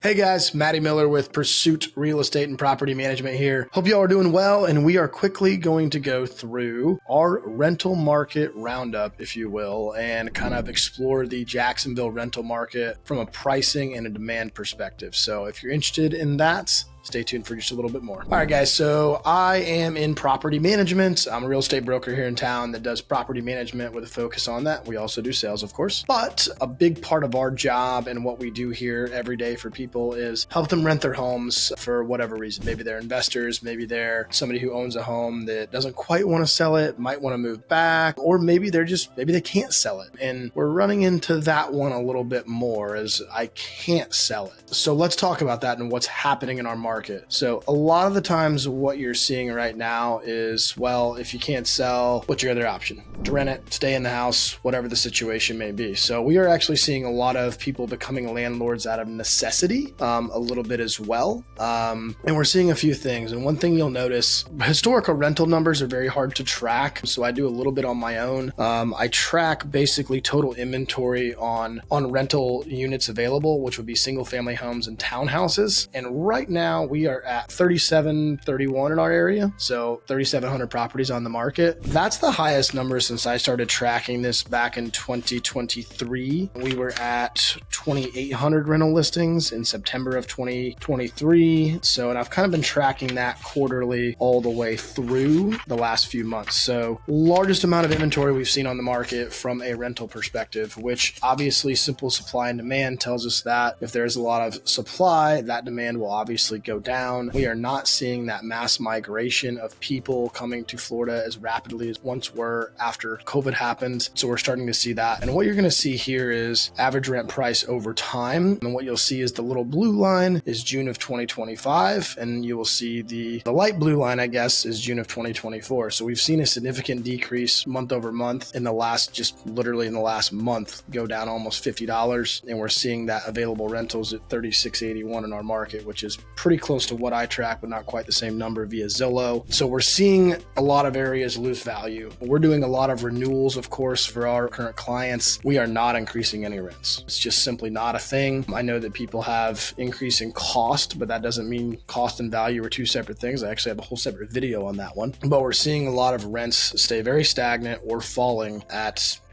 Hey guys, Matty Miller with Pursuit Real Estate and Property Management here. Hope y'all are doing well, and we are quickly going to go through our rental market roundup, if you will, and kind of explore the Jacksonville rental market from a pricing and a demand perspective. So if you're interested in that, stay tuned for just a little bit more. All right, guys. So I am in property management. I'm a real estate broker here in town that does property management with a focus on that. We also do sales, of course. But a big part of our job and what we do here every day for people is help them rent their homes for whatever reason. Maybe they're investors. Maybe they're somebody who owns a home that doesn't quite want to sell it, might want to move back, or maybe maybe they can't sell it. And we're running into that one a little bit more as I can't sell it. So let's talk about that and what's happening in our market. So a lot of the times what you're seeing right now is, well, if you can't sell, what's your other option? To rent it, stay in the house, whatever the situation may be. So we are actually seeing a lot of people becoming landlords out of necessity, a little bit as well. And we're seeing a few things. And one thing you'll notice, historical rental numbers are very hard to track. So I do a little bit on my own. I track basically total inventory on rental units available, which would be single family homes and townhouses. And right now we are at 3731 in our area. So 3,700 properties on the market. That's the highest number since I started tracking this back in 2023. We were at 2,800 rental listings in September of 2023. So, and I've kind of been tracking that quarterly all the way through the last few months. So largest amount of inventory we've seen on the market from a rental perspective, which obviously simple supply and demand tells us that if there's a lot of supply, that demand will obviously go down. We are not seeing that mass migration of people coming to Florida as rapidly as once were after COVID happened. So we're starting to see that. And what you're going to see here is average rent price over time. And what you'll see is the little blue line is June of 2025. And you will see the light blue line, I guess, is June of 2024. So we've seen a significant decrease month over month in the last, just literally in the last month, go down almost $50. And we're seeing that available rentals at $36.81 in our market, which is pretty close to what I track, but not quite the same number via Zillow. So we're seeing a lot of areas lose value. We're doing a lot of renewals, of course, for our current clients. We are not increasing any rents. It's just simply not a thing. I know that people have increasing cost, but that doesn't mean cost and value are two separate things. I actually have a whole separate video on that one. But we're seeing a lot of rents stay very stagnant or falling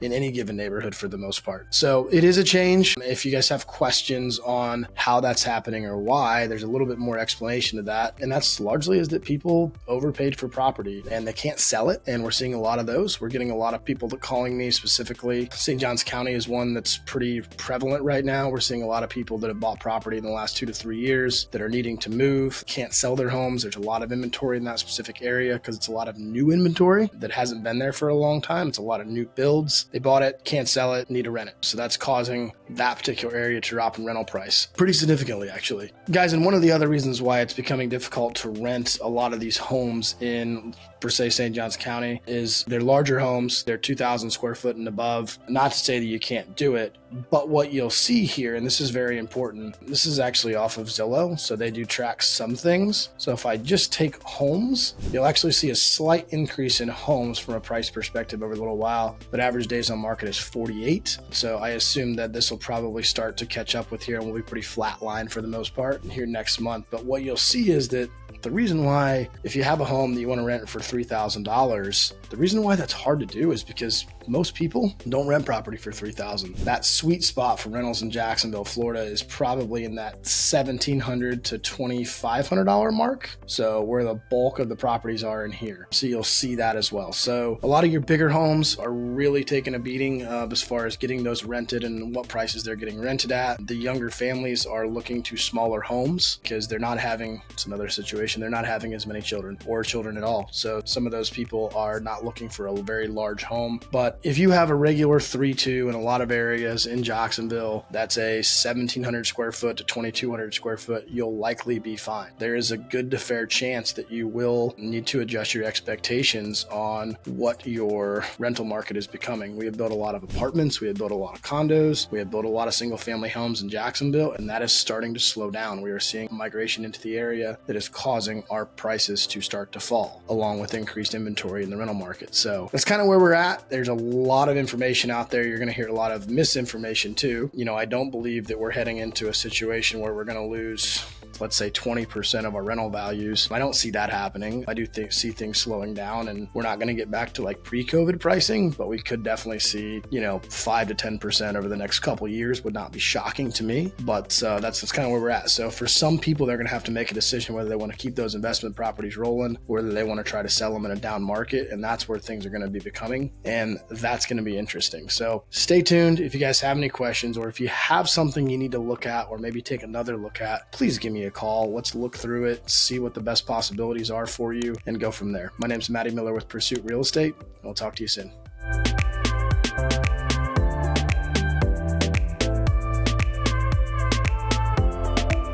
in any given neighborhood for the most part. So it is a change. If you guys have questions on how that's happening or why, there's a little bit more explanation to that. And that's largely is that people overpaid for property and they can't sell it. And we're seeing a lot of those. We're getting a lot of people that calling me specifically. St. Johns County is one that's pretty prevalent right now. We're seeing a lot of people that have bought property in the last 2 to 3 years that are needing to move, can't sell their homes. There's a lot of inventory in that specific area because it's a lot of new inventory that hasn't been there for a long time. It's a lot of new builds. They bought it, can't sell it, need to rent it. So that's causing that particular area to drop in rental price pretty significantly, actually. Guys, and one of the other reasons why it's becoming difficult to rent a lot of these homes in, per se, St. Johns County is they're larger homes. They're 2,000 square foot and above. Not to say that you can't do it, but what you'll see here, and this is very important, this is actually off of Zillow, so they do track some things. So if I just take homes, you'll actually see a slight increase in homes from a price perspective over a little while, but average days on market is 48. So I assume that this will probably start to catch up with here and will be pretty flat line for the most part here next month. But what you'll see is that the reason why, if you have a home that you want to rent for $3,000, the reason why that's hard to do is because most people don't rent property for $3,000. That sweet spot for rentals in Jacksonville, Florida is probably in that $1,700 to $2,500 mark. So where the bulk of the properties are in here. So you'll see that as well. So a lot of your bigger homes are really taking a beating as far as getting those rented and what prices they're getting rented at. The younger families are looking to smaller homes because they're not having, it's another situation, they're not having as many children or children at all. So some of those people are not looking for a very large home. But if you have a regular 3-2 in a lot of areas in Jacksonville, that's a 1,700 square foot to 2,200 square foot, you'll likely be fine. There is a good to fair chance that you will need to adjust your expectations on what your rental market is becoming. We have built a lot of apartments, we have built a lot of condos, we have built a lot of single family homes in Jacksonville, and that is starting to slow down. We are seeing migration into the area that is causing our prices to start to fall, along with increased inventory in the rental market. So that's kind of where we're at. There's a lot of information out there. You're going to hear a lot of misinformation too. I don't believe that we're heading into a situation where we're going to lose, let's say, 20% of our rental values. I don't see that happening. I do see things slowing down, and we're not going to get back to like pre-COVID pricing, but we could definitely see, 5 to 10% over the next couple of years. Would not be shocking to me, but that's kind of where we're at. So for some people, they're going to have to make a decision whether they want to keep those investment properties rolling, or whether they want to try to sell them in a down market. And that's where things are going to be becoming. And that's going to be interesting. So stay tuned. If you guys have any questions, or if you have something you need to look at, or maybe take another look at, please give me a call. Let's look through it, see what the best possibilities are for you, and go from there. My name's Matty Miller with Pursuit Real Estate. I'll talk to you soon.